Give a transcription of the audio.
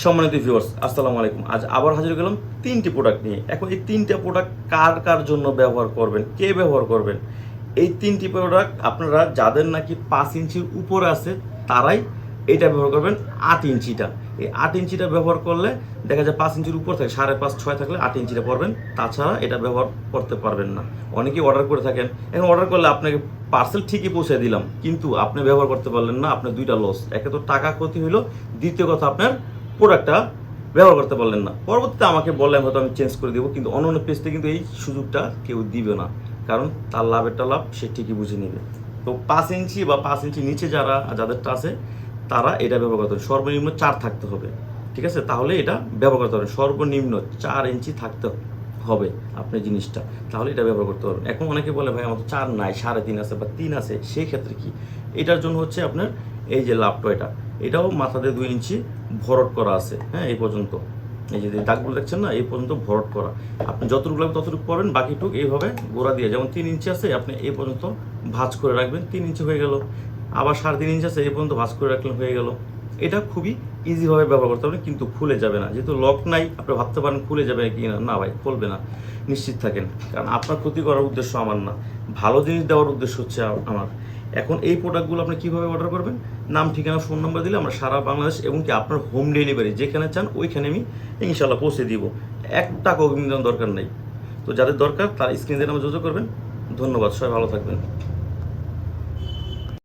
সম্মানিত ভিউয়ার্স, আসসালামু আলাইকুম। আজ আবার হাজির হয়ে গেলাম তিনটি প্রোডাক্ট নিয়ে। এখন এই তিনটা প্রোডাক্ট কার কার জন্য ব্যবহার করবেন, কে ব্যবহার করবেন? এই তিনটি প্রোডাক্ট আপনারা যাদের নাকি 5 ইঞ্চির উপরে আছে তারাই এটা ব্যবহার করবেন। 8 ইঞ্চিটা, এই 8 ইঞ্চিটা ব্যবহার করলে দেখা যায় 5 ইঞ্চির উপর থাকে, 5.5 6 থাকলে 8 ইঞ্চিটা পরবেন, তাছাড়া এটা ব্যবহার করতে পারবেন না। অনেকেই অর্ডার করে থাকেন, এখন অর্ডার করলে আপনাকে পার্সেল ঠিকই পৌঁছে দিলাম, কিন্তু আপনি ব্যবহার করতে পারলেন না, আপনার দুইটা লস। একে তো টাকা ক্ষতি হইলো, দ্বিতীয় কথা আপনার প্রোডাক্টটা ব্যবহার করতে পারলেন না। পরবর্তীতে আমাকে বললেন হয়তো আমি চেঞ্জ করে দেবো, কিন্তু অন্য অন্য পেজতে কিন্তু এই সুযোগটা কেউ দিবে না, কারণ তার লাভেরটা লাভ সে ঠিকই বুঝে নেবে। তো 5 ইঞ্চি বা 5 ইঞ্চি নিচে যাদেরটা আছে তারা এটা ব্যবহার করতে হবে। সর্বনিম্ন 4 থাকতে হবে, ঠিক আছে? তাহলে এটা ব্যবহার করতে পারবেন। সর্বনিম্ন 4 ইঞ্চি থাকতে হবে আপনার জিনিসটা, তাহলে এটা ব্যবহার করতে পারবেন। এখন অনেকে বলে ভাই আমার তো 4 নাই, 3.5 আছে বা 3 আছে, সেই ক্ষেত্রে কি? এটার জন্য হচ্ছে আপনার এই যে লাভটয়টা, এটাও মাথাতে 2 ইঞ্চি ভরট করা আছে, হ্যাঁ, এই পর্যন্ত। এই যে দাগগুলো দেখছেন না, এই পর্যন্ত ভরট করা। আপনি যতটুকু লাগবে ততটুকু পড়বেন, বাকিটুকু এইভাবে গোড়া দিয়ে, যেমন 3 ইঞ্চি আছে আপনি এই পর্যন্ত ভাঁজ করে রাখবেন, 3 ইঞ্চি হয়ে গেল। আবার 3.5 ইঞ্চি আছে এই পর্যন্ত ভাঁজ করে রাখলেন, হয়ে গেল। এটা খুবই ইজিভাবে ব্যবহার করতে পারবেন, কিন্তু খুলে যাবে না। যেহেতু লক নাই, আপনি ভাবতে পারেন খুলে যাবে কি না, না ভাই খুলবে না, নিশ্চিত থাকেন। কারণ আপনার ক্ষতি করার উদ্দেশ্য আমার না, ভালো জিনিস দেওয়ার উদ্দেশ্য হচ্ছে আমার। এখন এই প্রোডাক্টগুলো আপনি কীভাবে অর্ডার করবেন? নাম, ঠিকানা, ফোন নাম্বার দিলে আমরা সারা বাংলাদেশ এবং কি আপনার হোম ডেলিভারি যেখানে চান ওইখানে আমি ইনশাল্লাহ পৌঁছে দিব। 1 টাকা অগ্রিম দরকার নেই। তো যাদের দরকার তারা স্ক্রিনে আমার যোগাযোগ করবেন। ধন্যবাদ, সবাই ভালো থাকবেন।